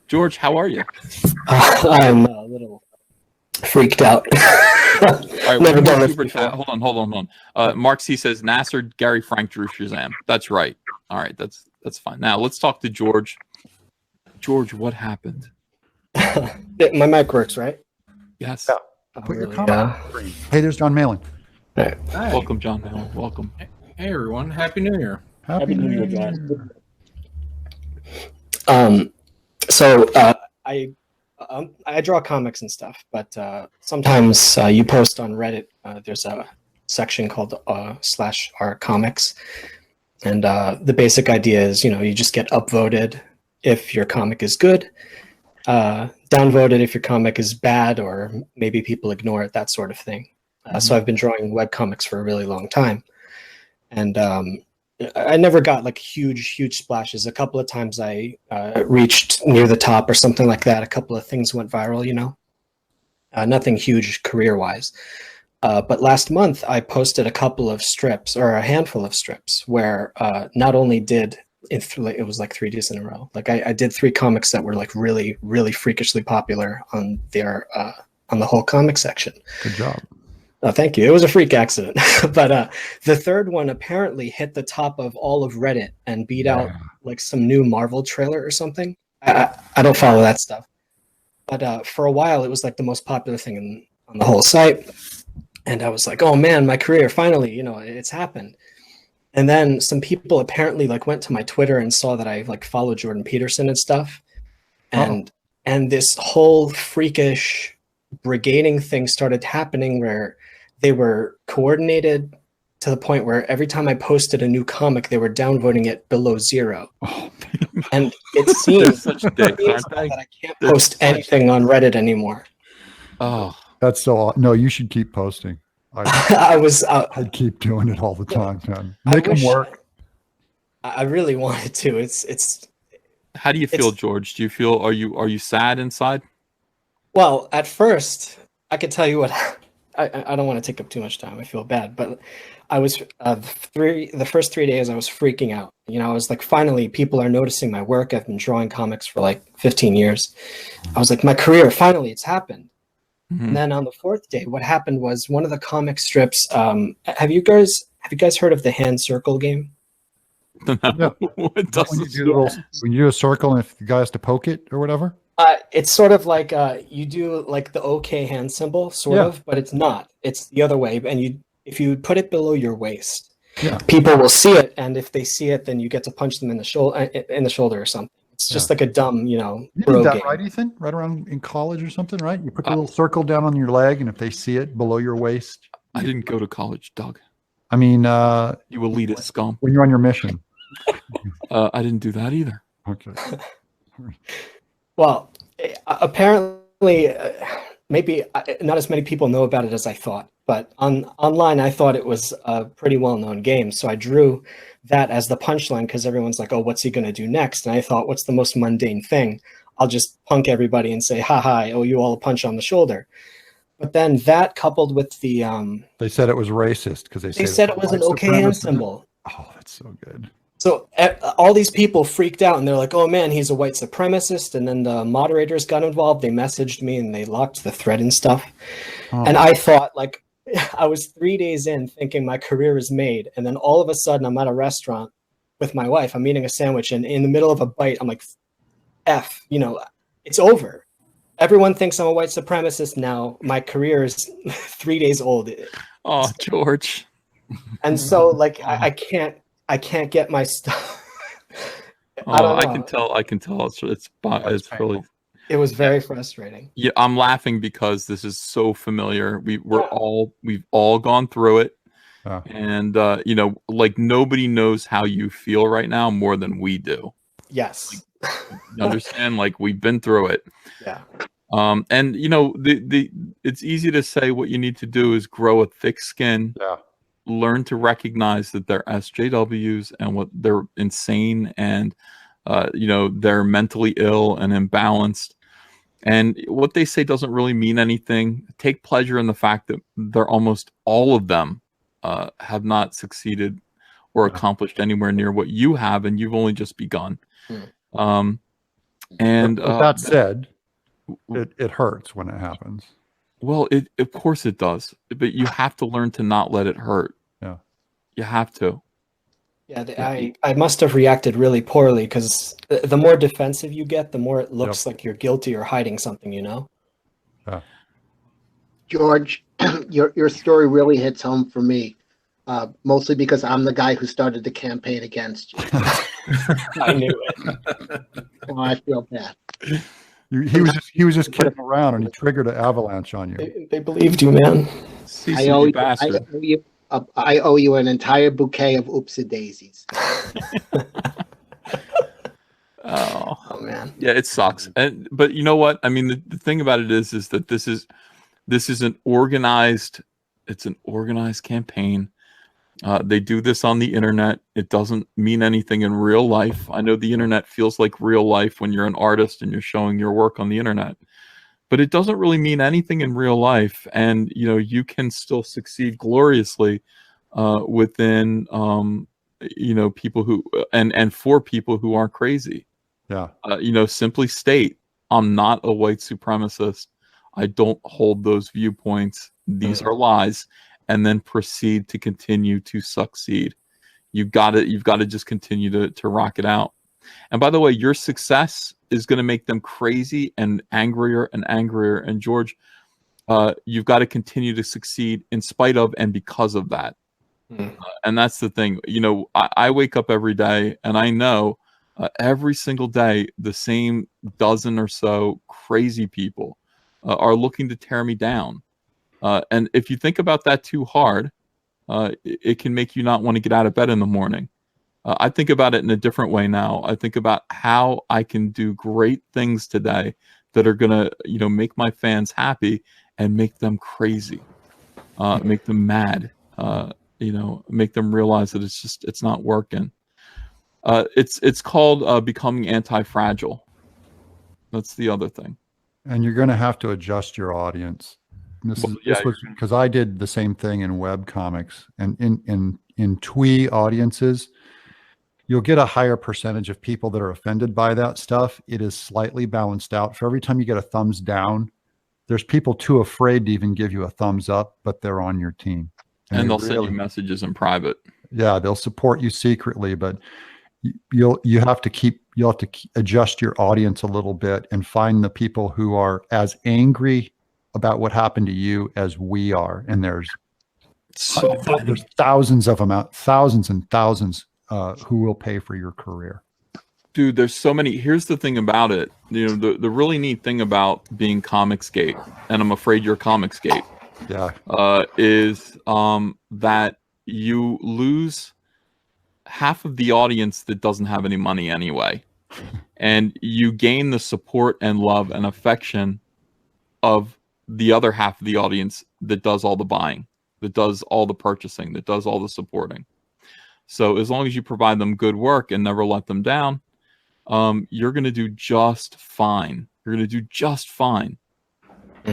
George, how are you? I'm a little freaked out. All right, Never done this before. hold on. Mark C says Nasser, Gary Frank, Drew Shazam. That's right. All right, that's fine. Now let's talk to George. George, what happened? My mic works, right? Yes. Yeah. Put your Hey, there's John Malin. Right. Hi. Welcome, John. Welcome. Hey, everyone. Happy New Year. Happy New Year, John. I draw comics and stuff, but sometimes you post on Reddit. There's a section called /r/comics, and the basic idea is, you just get upvoted if your comic is good, downvoted if your comic is bad, or maybe people ignore it, that sort of thing. So I've been drawing webcomics for a really long time, and I never got like huge splashes. A couple of times I reached near the top or something like that. A couple of things went viral, nothing huge career-wise. But last month I posted a couple of strips, or a handful of strips, where not only did it was like 3 days in a row. Like I did 3 comics that were like really, really freakishly popular on the whole comic section. Good job. Oh, thank you. It was a freak accident. But the third one apparently hit the top of all of Reddit and beat out like some new Marvel trailer or something. I don't follow that stuff. But for a while, it was like the most popular thing on the whole site. And I was like, oh man, my career, finally, it's happened. And then some people apparently like went to my Twitter and saw that I like followed Jordan Peterson and stuff. And this whole freakish brigading thing started happening, where they were coordinated to the point where every time I posted a new comic, they were downvoting it below 0. And it seems such dicks, aren't they? that I can't post anything on Reddit anymore. Oh, That's so. No, you should keep posting. I'd keep doing it all the time, man. Make them work. I really wanted to. It's. How do you feel, George? Do you feel are you sad inside? Well, at first, I could tell you what. I don't want to take up too much time. I feel bad, but I was the first 3 days I was freaking out. I was like, finally, people are noticing my work. I've been drawing comics for like 15 years. I was like, my career, finally, it's happened. Mm-hmm. And then on the 4th day, what happened was one of the comic strips. Have you guys heard of the hand circle game? Yeah. When you do a circle and if the guy has to poke it or whatever. It's sort of like you do like the OK hand symbol, sort of, but it's not. It's the other way. And if you put it below your waist, people will see it, and if they see it, then you get to punch them in the shoulder or something. It's just like a dumb, You did that, right, Ethan? Right around in college or something, right? You put the little circle down on your leg, and if they see it below your waist. I didn't go to college, Doug. I mean, you elitist scum. When you're on your mission. I didn't do that either. Okay. Well, apparently, maybe not as many people know about it as I thought. But online, I thought it was a pretty well-known game. So I drew that as the punchline because everyone's like, oh, what's he going to do next? And I thought, what's the most mundane thing? I'll just punk everybody and say, ha, I owe you all a punch on the shoulder. But then that coupled with the... they said it was racist because they said it was an OK hand symbol. Oh, that's so good. So all these people freaked out and they're like, oh man, he's a white supremacist. And then the moderators got involved. They messaged me and they locked the thread and stuff. Oh. And I thought, like, I was 3 days in thinking my career is made. And then all of a sudden I'm at a restaurant with my wife. I'm eating a sandwich and in the middle of a bite, I'm like, it's over. Everyone thinks I'm a white supremacist now. My career is 3 days old. Oh, George. And so like, I can't get my stuff. I can tell. It's really. It was very frustrating. Yeah, I'm laughing because this is so familiar. We've all gone through it, and like nobody knows how you feel right now more than we do. Yes, you understand? Like we've been through it. Yeah. And it's easy to say what you need to do is grow a thick skin. Yeah. Learn to recognize that they're SJWs and what they're insane and they're mentally ill and imbalanced, and what they say doesn't really mean anything. Take pleasure in the fact that they're almost all of them have not succeeded or accomplished anywhere near what you have, and you've only just begun. And With that said, it hurts when it happens. well, of course it does, but you have to learn to not let it hurt. Yeah. You have to. Yeah, I must have reacted really poorly because the more defensive you get, the more it looks like you're guilty or hiding something, you know? Yeah. George, your story really hits home for me, mostly because I'm the guy who started the campaign against you. I knew it. Oh, I feel bad. He was just kidding around, and he triggered an avalanche on you. They believed you, man. I owe you an entire bouquet of oopsie daisies. Oh man. Yeah, it sucks. But you know what? I mean, the thing about it is that this is an organized campaign. They do this on the internet. It doesn't mean anything in real life. I know the internet feels like real life when you're an artist and you're showing your work on the internet, but it doesn't really mean anything in real life. And you can still succeed gloriously within people who and for people who aren't crazy. Yeah. Simply state, I'm not a white supremacist. I don't hold those viewpoints. These are lies. And then proceed to continue to succeed. You've got to just continue to rock it out. And by the way, your success is going to make them crazy and angrier and angrier. And George, you've got to continue to succeed in spite of and because of that. And that's the thing. I wake up every day and I know every single day the same dozen or so crazy people are looking to tear me down. And if you think about that too hard, it can make you not want to get out of bed in the morning. I think about it in a different way now. I think about how I can do great things today that are going to, make my fans happy and make them crazy, make them mad, make them realize that it's not working. It's called becoming anti-fragile. That's the other thing. And you're going to have to adjust your audience. This was because I did the same thing in web comics, and in twee audiences, you'll get a higher percentage of people that are offended by that stuff. It is slightly balanced out. For every time you get a thumbs down, there's people too afraid to even give you a thumbs up, but they're on your team, and they'll send you messages in private. Yeah, they'll support you secretly, but you'll have to adjust your audience a little bit and find the people who are as angry about what happened to you as we are. And there's thousands of them out, thousands and thousands who will pay for your career. Dude, there's so many. Here's the thing about it. The really neat thing about being Comicsgate, and I'm afraid you're Comicsgate, is that you lose half of the audience that doesn't have any money anyway. And you gain the support and love and affection of the other half of the audience that does all the buying, that does all the purchasing, that does all the supporting. So as long as you provide them good work and never let them down, you're going to do just fine. You're going to do just fine.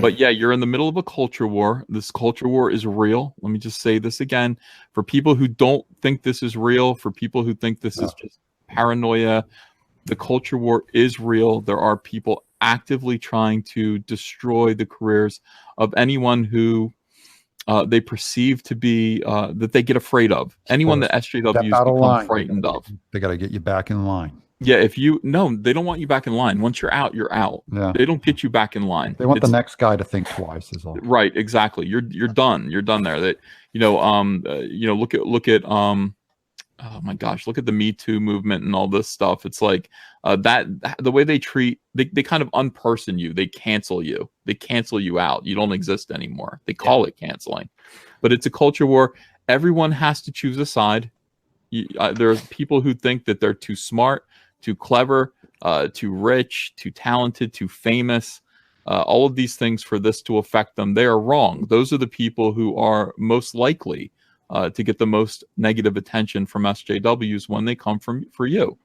But yeah, you're in the middle of a culture war. This culture war is real. Let me just say this again. For people who don't think this is real, for people who think this is just paranoia, the culture war is real. There are people actively trying to destroy the careers of anyone who they perceive to be that they get afraid of. Anyone that SJWs become frightened of. They got to get you back in line. Yeah, they don't want you back in line. Once you're out, you're out. Yeah. They don't get you back in line. They want the next guy to think twice is all. Right, exactly. You're done. You're done there. That look at oh my gosh, look at the Me Too movement and all this stuff. It's like that the way they treat, they kind of unperson you. They cancel you. They cancel you out. You don't exist anymore. They call it canceling. But it's a culture war. Everyone has to choose a side. There's people who think that they're too smart, too clever, too rich, too talented, too famous. All of these things for this to affect them. They are wrong. Those are the people who are most likely to get the most negative attention from SJWs when they come for you.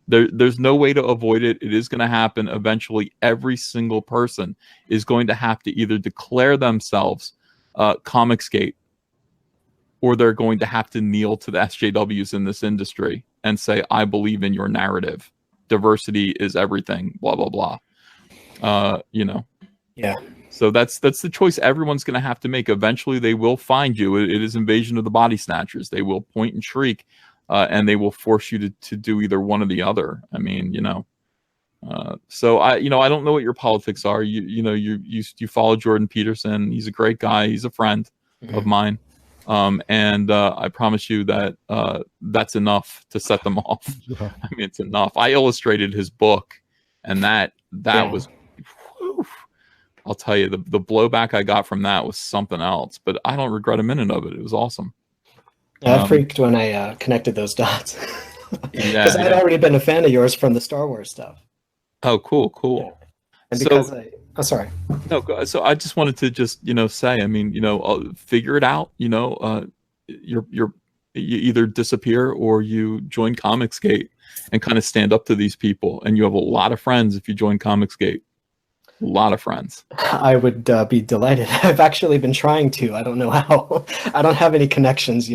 There's no way to avoid it. It is going to happen eventually. Every single person is going to have to either declare themselves Comicsgate, or they're going to have to kneel to the SJWs in this industry and say, I believe in your narrative. diversity is everything, blah blah blah. You know. Yeah. So that's the choice everyone's going to have to make. Eventually, they will find you. It is Invasion of the Body Snatchers. They will point and shriek, and they will force you to do either one or the other. I mean, you know. So I don't know what your politics are. You follow Jordan Peterson. He's a great guy. He's a friend of mine. And I promise you that that's enough to set them off. I mean, it's enough. I illustrated his book, and that was, whew, I'll tell you, the blowback I got from that was something else. But I don't regret a minute of it. It was awesome. I freaked when I connected those dots. Yeah, because I'd already been a fan of yours from the Star Wars stuff. Oh, cool. Yeah. And because sorry. No, so I just wanted to just, say, I mean, figure it out, you either disappear or you join Comicsgate and kind of stand up to these people. And you have a lot of friends if you join Comicsgate. A lot of friends. I would be delighted. I've actually been trying to. I don't know how. I don't have any connections,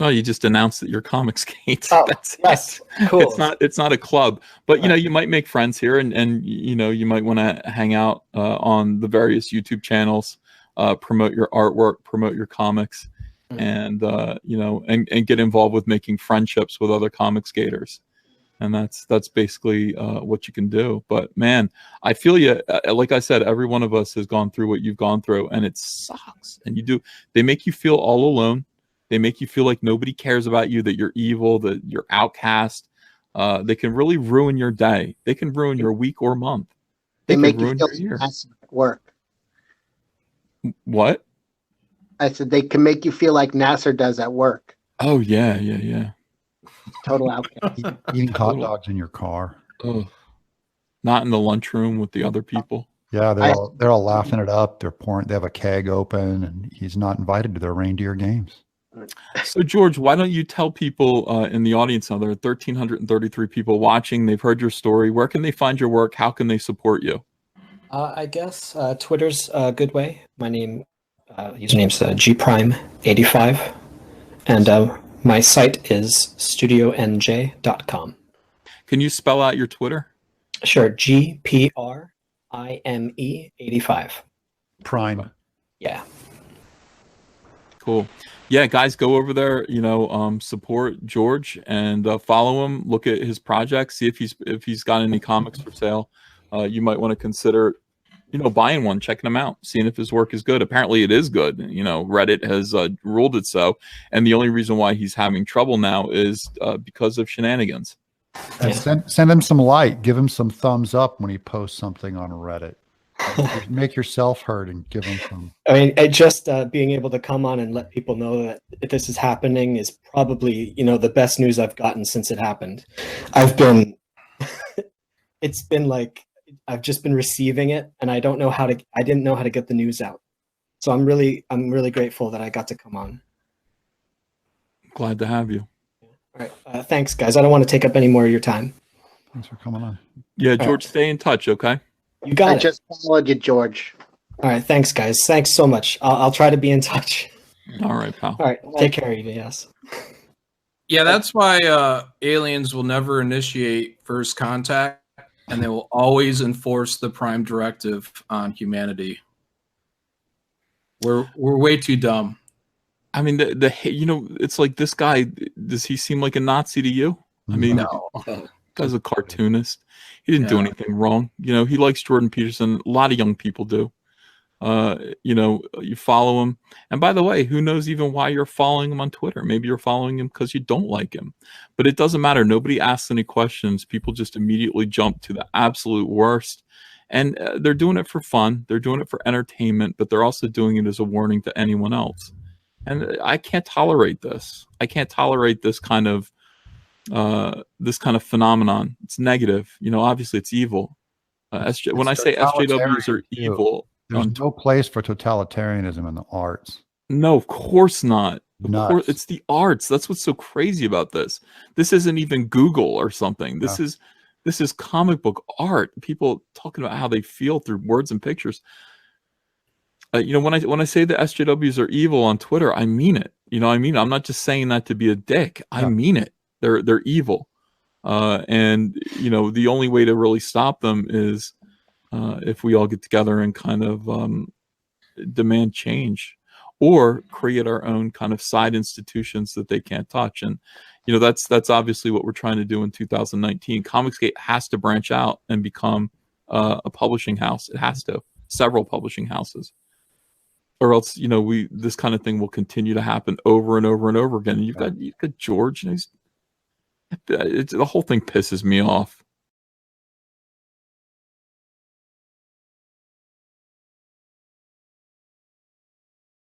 Oh, you just announced that you're Comicsgate. Oh, That's yes. it. Cool. It's not a club, but you might make friends here, and you might want to hang out on the various YouTube channels, promote your artwork, promote your comics, and and get involved with making friendships with other Comicsgaters. And that's basically what you can do. But man, I feel you. Like I said, every one of us has gone through what you've gone through, and it sucks. And they make you feel all alone. They make you feel like nobody cares about you, that you're evil, that you're outcast. They can really ruin your day. They can ruin your week or month. They make ruin you feel your year. nasty at work. What? I said they can make you feel like Nasser does at work. Oh yeah. Total outcast. Eating hot dogs in your car. Oh. Not in the lunchroom with the other people. Yeah, they're all laughing it up. They have a keg open, and he's not invited to their reindeer games. So George, why don't you tell people in the audience now, there are 1,333 people watching. They've heard your story. Where can they find your work? How can they support you? I guess Twitter's a good way. My username's gprime85, and my site is studionj.com. Can you spell out your Twitter? Sure, GPRIME85. Prime. Yeah. Cool. Yeah, guys, go over there, support George and follow him, look at his projects, see if he's got any comics for sale. You might want to consider, buying one, checking him out, seeing if his work is good. Apparently it is good. Reddit has ruled it so. And the only reason why he's having trouble now is because of shenanigans. And send him some light. Give him some thumbs up when he posts something on Reddit. Make yourself heard and give them some. I mean, just being able to come on and let people know that this is happening is probably, the best news I've gotten since it happened. It's been like, I've just been receiving it, and I didn't know how to get the news out. So I'm really grateful that I got to come on. Glad to have you. All right. Thanks, guys. I don't want to take up any more of your time. Thanks for coming on. Yeah, George, stay in touch, okay? You got it. I just followed you, George. All right. Thanks, guys. Thanks so much. I'll try to be in touch. All right, pal. All right. Take care of you. Yes. Yeah, that's why aliens will never initiate first contact, and they will always enforce the Prime Directive on humanity. We're way too dumb. I mean, it's like, this guy, does he seem like a Nazi to you? I mean, No. Guy's a cartoonist. He didn't do anything wrong. He likes Jordan Peterson. A lot of young people do. You follow him. And by the way, who knows even why you're following him on Twitter? Maybe you're following him because you don't like him. But it doesn't matter. Nobody asks any questions. People just immediately jump to the absolute worst. And they're doing it for fun. They're doing it for entertainment, but they're also doing it as a warning to anyone else. And I can't tolerate this. I can't tolerate this kind of phenomenon. It's negative. Obviously it's evil. When I say SJWs are evil, there's no place for totalitarianism in the arts. No, of course not. Nuts. It's the arts. That's what's so crazy about this. This isn't even Google or something. This is comic book art. People talking about how they feel through words and pictures. When I say the SJWs are evil on Twitter, I mean it. I'm not just saying that to be a dick. I mean it. They're evil. And you know, the only way to really stop them is if we all get together and kind of demand change, or create our own kind of side institutions that they can't touch. And you know, that's obviously what we're trying to do in 2019. Comicsgate has to branch out and become a publishing house. It has to, several publishing houses, or else, you know, this kind of thing will continue to happen over and over and over again. And you've got George, and the whole thing pisses me off.